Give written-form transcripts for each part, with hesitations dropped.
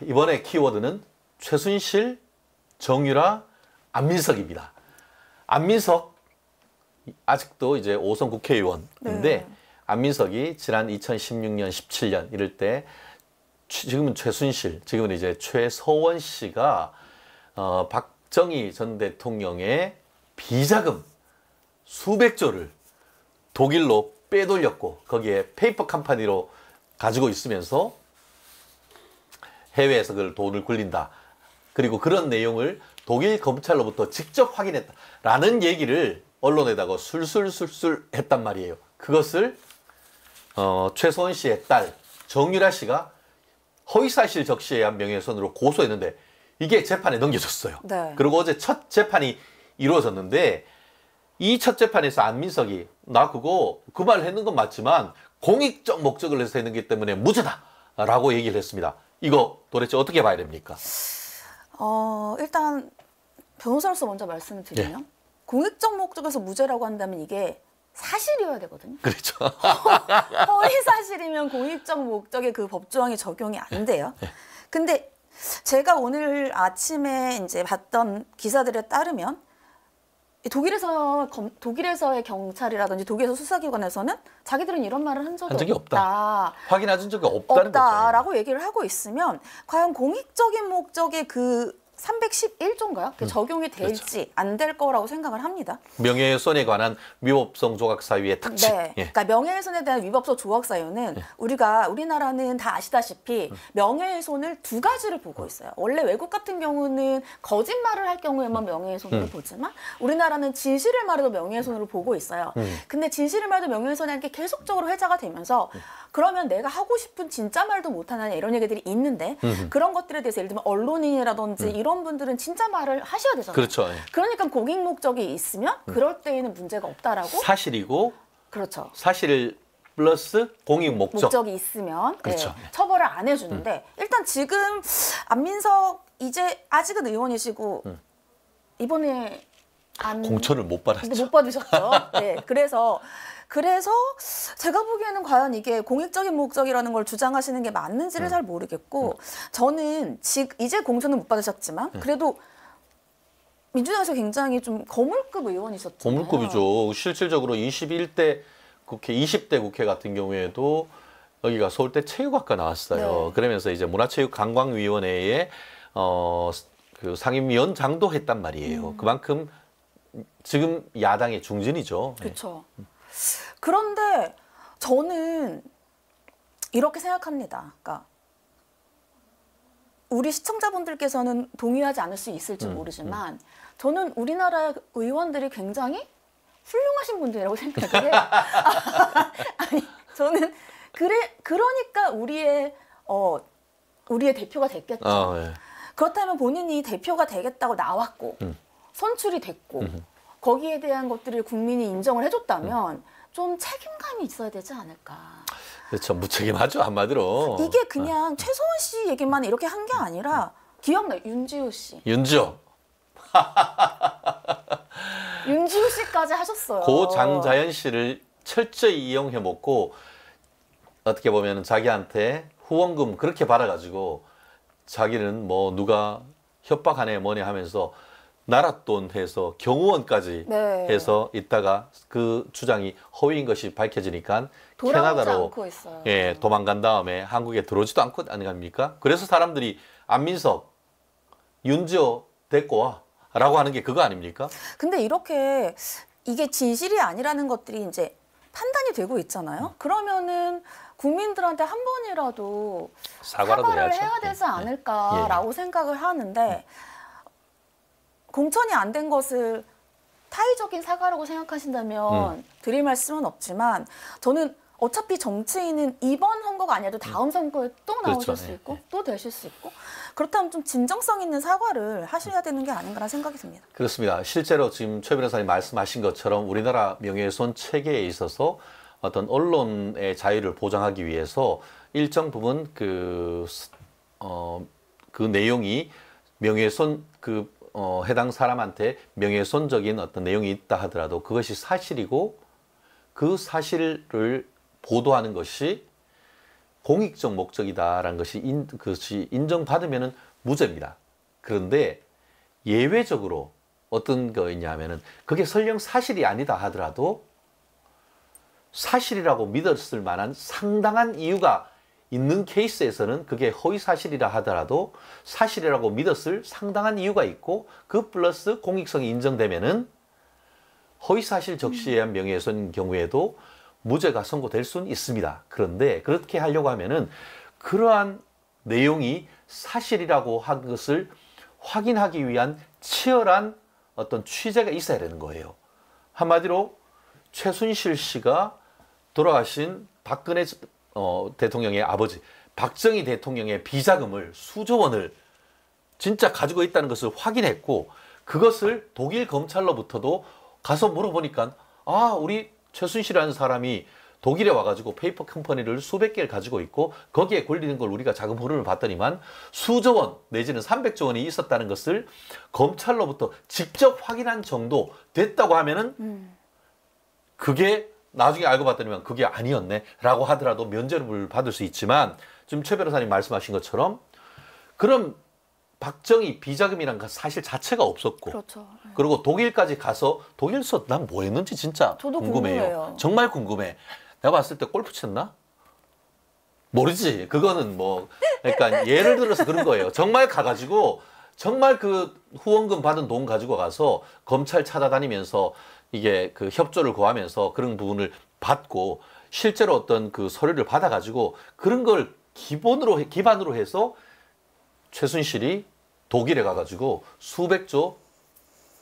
이번에 키워드는 최순실, 정유라, 안민석입니다. 안민석 아직도 이제 5선 국회의원인데 네. 안민석이 지난 2016년, 17년 이럴 때 지금은 최순실, 지금은 이제 최서원 씨가 박정희 전 대통령의 비자금 수백조를 독일로 빼돌렸고 거기에 페이퍼 컴퍼니로 가지고 있으면서 해외에서 그걸 돈을 굴린다. 그리고 그런 내용을 독일 검찰로부터 직접 확인했다라는 얘기를 언론에다가 술술술술 했단 말이에요. 그것을 최소원 씨의 딸 정유라 씨가 허위사실 적시에 의한 명예훼손으로 고소했는데 이게 재판에 넘겨졌어요. 네. 그리고 어제 첫 재판이 이루어졌는데 이 첫 재판에서 안민석이 나 그거 그 말 했는 건 맞지만 공익적 목적을 해서 했는 게 때문에 무죄다라고 얘기를 했습니다. 이거 도대체 어떻게 봐야 됩니까? 일단 변호사로서 먼저 말씀을 드리면 공익적 목적에서 무죄라고 한다면 이게 사실이어야 되거든요. 그렇죠. 허위 사실이면 공익적 목적의 그 법조항이 적용이 안 돼요. 근데 제가 오늘 아침에 이제 봤던 기사들에 따르면 독일에서의 경찰이라든지 독일에서 수사기관에서는 자기들은 이런 말을 한 적이 없다. 확인한 적이 없다는 없다라고 얘기를 하고 있으면 과연 공익적인 목적의 그 311조인가요? 적용이 될지 안 될 거라고 생각을 합니다. 명예훼손에 관한 위법성 조각 사유의 특징. 네. 그러니까 명예훼손에 대한 위법성 조각 사유는 우리나라는 다 아시다시피 명예훼손을 두 가지를 보고 있어요. 원래 외국 같은 경우는 거짓말을 할 경우에만 명예훼손으로 보지만 우리나라는 진실을 말해도 명예훼손으로 보고 있어요. 근데 진실을 말해도 명예훼손이라는 게 계속적으로 회자가 되면서 그러면 내가 하고 싶은 진짜 말도 못하는 이런 얘기들이 있는데 그런 것들에 대해서 예를 들면 언론인이라든지 이런 분들은 진짜 말을 하셔야 되잖아요. 그렇죠. 그러니까 공익 목적이 있으면 그럴 때에는 문제가 없다라고. 사실이고 그렇죠. 사실 플러스 공익 목적이 있으면 그렇죠. 처벌을 안 해주는데 일단 지금 안민석 이제 아직은 의원이시고 이번에 공천을 못 받았죠. 못 받으셨죠. 네, 그래서 제가 보기에는 과연 이게 공익적인 목적이라는 걸 주장하시는 게 맞는지를 잘 모르겠고 저는 이제 공천은 못 받으셨지만 그래도 민주당에서 굉장히 좀 거물급 의원이셨잖아요. 거물급이죠. 실질적으로 21대 국회, 20대 국회 같은 경우에도 여기가 서울대 체육학과 나왔어요. 네. 그러면서 이제 문화체육관광위원회에 그 상임위원장도 했단 말이에요. 그만큼 지금 야당의 중진이죠. 그렇죠. 그런데 저는 이렇게 생각합니다. 그러니까 우리 시청자분들께서는 동의하지 않을 수 있을지 모르지만 저는 우리나라 의원들이 굉장히 훌륭하신 분들이라고 생각을 해요. 아니, 저는 그러니까 우리의 대표가 됐겠죠. 네. 그렇다면 본인이 대표가 되겠다고 나왔고 선출이 됐고 거기에 대한 것들을 국민이 인정을 해줬다면 좀 책임감이 있어야 되지 않을까. 그렇죠. 무책임하죠, 한마디로. 이게 그냥 최소원 씨 얘기만 이렇게 한 게 아니라 기억나요? 윤지호 씨. 윤지호. 윤지호 씨까지 하셨어요. 고 장자연 씨를 철저히 이용해 먹고 어떻게 보면 자기한테 후원금 그렇게 받아가지고 자기는 뭐 누가 협박하네 뭐네 하면서 나라 돈 해서 경호원까지 해서 있다가 그 주장이 허위인 것이 밝혀지니까 캐나다로 도망간 다음에 한국에 들어오지도 않고 아닙니까? 그래서 사람들이 안민석, 윤지호 데리고 와 라고 하는 게 그거 아닙니까? 근데 이게 진실이 아니라는 것들이 이제 판단이 되고 있잖아요. 그러면은 국민들한테 한 번이라도 사과를 해야 되지 않을까라고 생각을 하는데 공천이 안 된 것을 타의적인 사과라고 생각하신다면 드릴 말씀은 없지만 저는 어차피 정치인은 이번 선거가 아니어도 다음 선거에 또 나오실 수 있고 또 되실 수 있고 그렇다면 좀 진정성 있는 사과를 하셔야 되는 게 아닌가라는 생각이 듭니다. 그렇습니다. 실제로 지금 최 변호사님 말씀하신 것처럼 우리나라 명예훼손 체계에 있어서 어떤 언론의 자유를 보장하기 위해서 일정 부분 그 내용이 명예훼손 해당 사람한테 명예훼손적인 어떤 내용이 있다 하더라도 그것이 사실이고 그 사실을 보도하는 것이 공익적 목적이다라는 것이 인정받으면은 무죄입니다. 그런데 예외적으로 어떤 거있냐 하면은 그게 설령 사실이 아니다 하더라도 사실이라고 믿었을 만한 상당한 이유가 있는 케이스에서는 그게 허위 사실이라 하더라도 사실이라고 믿었을 상당한 이유가 있고 그 플러스 공익성이 인정되면은 허위 사실 적시에 의한 명예훼손 경우에도 무죄가 선고될 수는 있습니다. 그런데 그렇게 하려고 하면은 그러한 내용이 사실이라고 한 것을 확인하기 위한 치열한 어떤 취재가 있어야 되는 거예요. 한마디로 최순실 씨가 돌아가신 박근혜 대통령의 아버지 박정희 대통령의 비자금을 수조 원을 진짜 가지고 있다는 것을 확인했고 그것을 독일 검찰로부터도 가서 물어보니까 우리 최순실이라는 사람이 독일에 와가지고 페이퍼 컴퍼니를 수백 개를 가지고 있고 거기에 굴리는 걸 우리가 자금 흐름을 봤더니만 수조 원 내지는 300조 원이 있었다는 것을 검찰로부터 직접 확인한 정도 됐다고 하면은 그게 나중에 알고 봤더니만 그게 아니었네 라고 하더라도 면죄를 받을 수 있지만 지금 최 변호사님 말씀하신 것처럼 그럼 박정희 비자금이란 사실 자체가 없었고 그렇죠. 그리고 독일까지 가서 독일에서 난 뭐 했는지 진짜 저도 궁금해요. 궁금해요. 정말 궁금해. 내가 봤을 때 골프 쳤나? 모르지. 그거는 뭐 그러니까 예를 들어서 그런 거예요. 정말 가가지고 정말 그 후원금 받은 돈 가지고 가서 검찰 찾아다니면서 이게 그 협조를 구하면서 그런 부분을 받고 실제로 어떤 그 서류를 받아가지고 그런 걸 기반으로 해서 최순실이 독일에 가가지고 수백조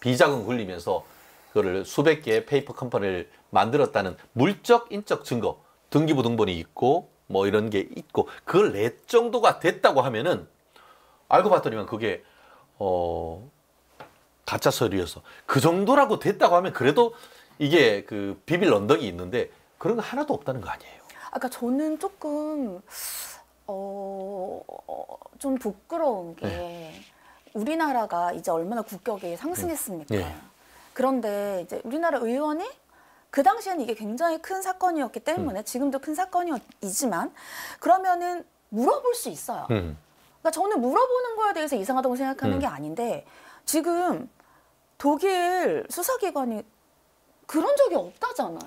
비자금 굴리면서 그거를 수백 개의 페이퍼 컴퍼니를 만들었다는 물적 인적 증거 등기부 등본이 있고 뭐 이런 게 있고 그걸 낼 정도가 됐다고 하면은 알고 봤더니만 그게 가짜 서류여서 그 정도라고 됐다고 하면 그래도 이게 그 비빌 언덕이 있는데 그런 거 하나도 없다는 거 아니에요. 아까 저는 조금 좀 부끄러운 게 우리나라가 이제 얼마나 국격이 상승했습니까? 예. 그런데 이제 우리나라 의원이 그 당시에는 이게 굉장히 큰 사건이었기 때문에 지금도 큰 사건이지만 그러면은 물어볼 수 있어요. 그러니까 저는 물어보는 거에 대해서 이상하다고 생각하는 게 아닌데 지금 독일 수사기관이 그런 적이 없다잖아요.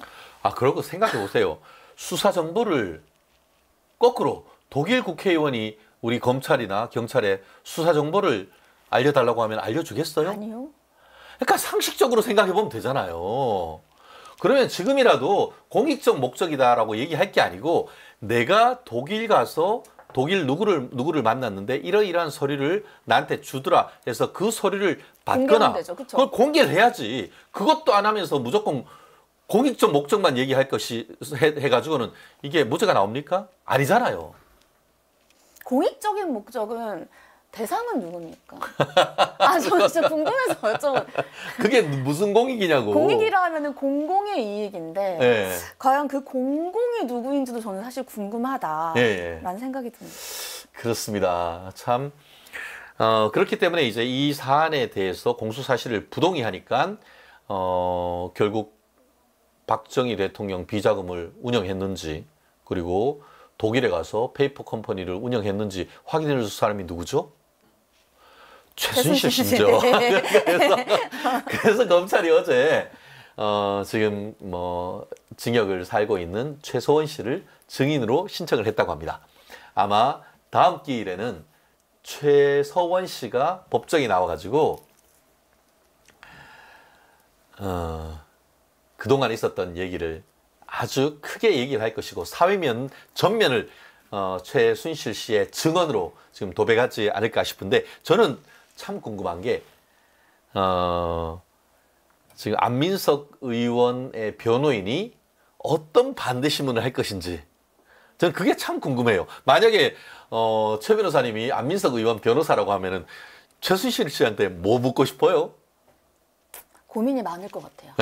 그러고 생각해 보세요. 수사 정보를 거꾸로 독일 국회의원이 우리 검찰이나 경찰에 수사 정보를 알려달라고 하면 알려주겠어요? 아니요. 그러니까 상식적으로 생각해 보면 되잖아요. 그러면 지금이라도 공익적 목적이다라고 얘기할 게 아니고 내가 독일 가서 독일 누구를 만났는데 이러이러한 서류를 나한테 주더라 해서 그 서류를 받거나 되죠, 그쵸? 그걸 공개를 해야지. 그것도 안 하면서 무조건 공익적 목적만 얘기할 것이 해가지고는 이게 무죄가 나옵니까? 아니잖아요. 공익적인 목적은 대상은 누굽니까? 저 진짜 궁금해서 여쭤본. 그게 무슨 공익이냐고. 공익이라 하면은 공공의 이익인데 예. 과연 그 공공이 누구인지도 저는 사실 궁금하다라는 생각이 듭니다. 그렇습니다. 참 그렇기 때문에 이제 이 사안에 대해서 공소 사실을 부동의하니까 결국 박정희 대통령 비자금을 운영했는지 그리고 독일에 가서 페이퍼 컴퍼니를 운영했는지 확인해 줄 사람이 누구죠? 최순실 씨죠. 그래서 검찰이 어제 지금 뭐 징역을 살고 있는 최서원 씨를 증인으로 신청을 했다고 합니다. 아마 다음 기일에는 최서원 씨가 법정에 나와가지고 그동안 있었던 얘기를 아주 크게 얘기를 할 것이고 사회면 전면을 최순실 씨의 증언으로 지금 도배하지 않을까 싶은데 저는 참 궁금한 게 지금 안민석 의원의 변호인이 어떤 반대 신문을 할 것인지 저는 그게 참 궁금해요. 만약에 최 변호사님이 안민석 의원 변호사라고 하면은 최순실 씨한테 뭐 묻고 싶어요? 고민이 많을 것 같아요.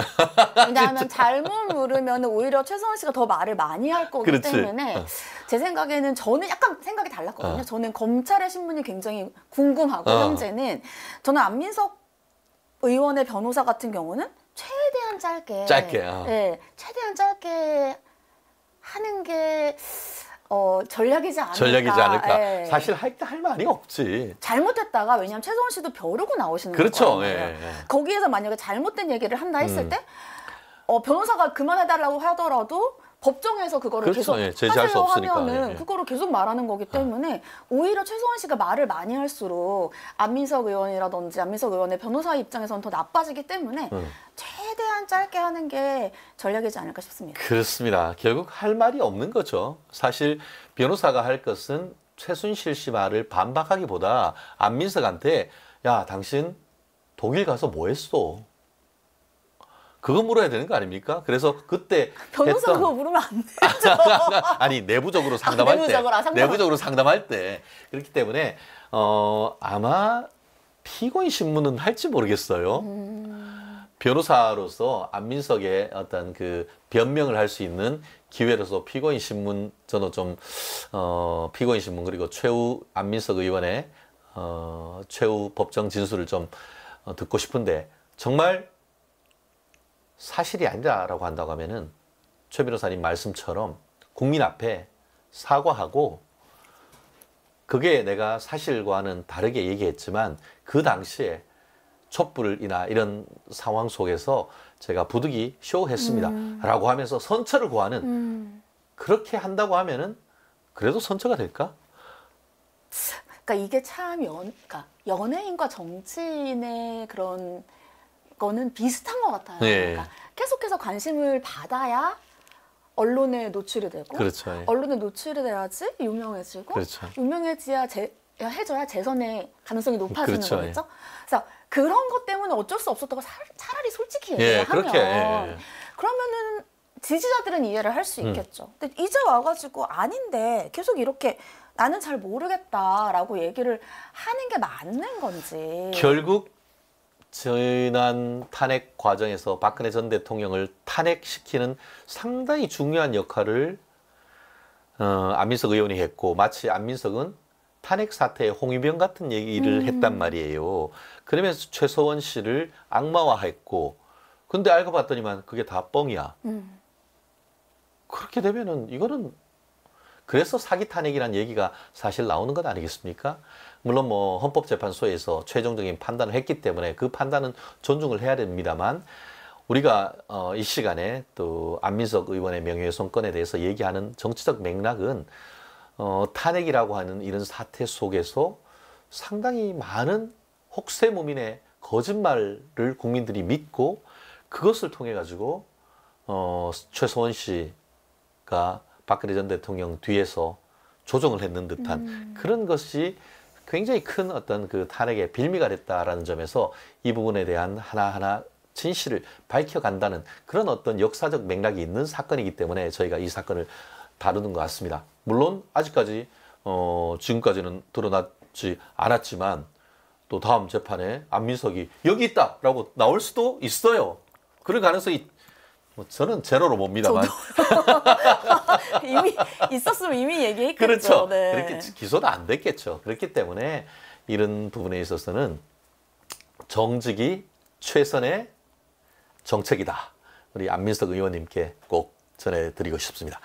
왜냐하면 잘못 물으면 오히려 최서원 씨가 더 말을 많이 할 거기 그렇지. 때문에 제 생각에는 저는 약간 생각이 달랐거든요. 저는 검찰의 신문이 굉장히 궁금하고 현재는 저는 안민석 의원의 변호사 같은 경우는 최대한 짧게 짧게, 네, 최대한 짧게 하는 게 전략이지 않을까. 전략이지 않을까. 예. 사실 할 말이 없지. 잘못했다가 왜냐하면 최소원 씨도 벼르고 나오시는 그렇죠. 거예요. 예, 예. 거기에서 만약에 잘못된 얘기를 한다 했을 때 변호사가 그만해달라고 하더라도 법정에서 그거를 그렇죠. 계속 예, 제지할 수 하세요 없으니까. 하면은 예, 예. 그거를 계속 말하는 거기 때문에 오히려 최소원 씨가 말을 많이 할수록 안민석 의원이라든지 안민석 의원의 변호사 입장에서는 더 나빠지기 때문에 최대한 짧게 하는 게 전략이지 않을까 싶습니다. 그렇습니다. 결국 할 말이 없는 거죠. 사실 변호사가 할 것은 최순실 씨 말을 반박하기보다 안민석한테 야, 당신 독일 가서 뭐 했어? 그거 물어야 되는 거 아닙니까? 그래서 그때 변호사 했던 그거 물으면 안 되죠. 아니 내부적으로 상담할 내부적으로 상담할 때 그렇기 때문에 아마 피고인 신문은 할지 모르겠어요. 변호사로서 안민석의 어떤 그 변명을 할 수 있는 기회로서 피고인 신문 저는 좀 피고인 신문 그리고 최후 안민석 의원의 최후 법정 진술을 좀 듣고 싶은데 정말 사실이 아니다라고 한다고 하면은 최 변호사님 말씀처럼 국민 앞에 사과하고 그게 내가 사실과는 다르게 얘기했지만 그 당시에 촛불이나 이런 상황 속에서 제가 부득이 쇼했습니다 라고 하면서 선처를 구하는 그렇게 한다고 하면은 그래도 선처가 될까? 그러니까 이게 참 그러니까 연예인과 정치인의 그런 거는 비슷한 것 같아요. 네. 그러니까 계속해서 관심을 받아야 언론에 노출이 되고 그렇죠. 예. 언론에 노출이 돼야지 유명해지고 그렇죠. 유명해져야 해줘야 재선의 가능성이 높아지는 그렇죠. 거겠죠. 그래서 그런 것 때문에 어쩔 수 없었다고 차라리 솔직히 예, 얘기하면 그렇게, 예. 그러면은 지지자들은 이해를 할 수 있겠죠. 근데 이제 와가지고 아닌데 계속 이렇게 나는 잘 모르겠다라고 얘기를 하는 게 맞는 건지. 결국 지난 탄핵 과정에서 박근혜 전 대통령을 탄핵시키는 상당히 중요한 역할을 안민석 의원이 했고 마치 안민석은 탄핵 사태의 홍위병 같은 얘기를 했단 말이에요. 그러면서 최서원 씨를 악마화했고 근데 알고 봤더니만 그게 다 뻥이야. 그렇게 되면은 이거는 그래서 사기 탄핵이라는 얘기가 사실 나오는 것 아니겠습니까? 물론 뭐 헌법재판소에서 최종적인 판단을 했기 때문에 그 판단은 존중을 해야 됩니다만 우리가 이 시간에 또 안민석 의원의 명예훼손건에 대해서 얘기하는 정치적 맥락은 탄핵이라고 하는 이런 사태 속에서 상당히 많은 혹세무민의 거짓말을 국민들이 믿고 그것을 통해 가지고 최서원 씨가 박근혜 전 대통령 뒤에서 조종을 했는 듯한 그런 것이 굉장히 큰 어떤 그 탄핵의 빌미가 됐다라는 점에서 이 부분에 대한 하나하나 진실을 밝혀간다는 그런 어떤 역사적 맥락이 있는 사건이기 때문에 저희가 이 사건을 다루는 것 같습니다. 물론 아직까지 지금까지는 드러나지 않았지만 또 다음 재판에 안민석이 여기 있다라고 나올 수도 있어요. 그럴 가능성이 저는 제로로 봅니다만. 이미 있었으면 이미 얘기했겠죠. 그렇죠. 네. 그렇게 기소도 안 됐겠죠. 그렇기 때문에 이런 부분에 있어서는 정직이 최선의 정책이다. 우리 안민석 의원님께 꼭 전해드리고 싶습니다.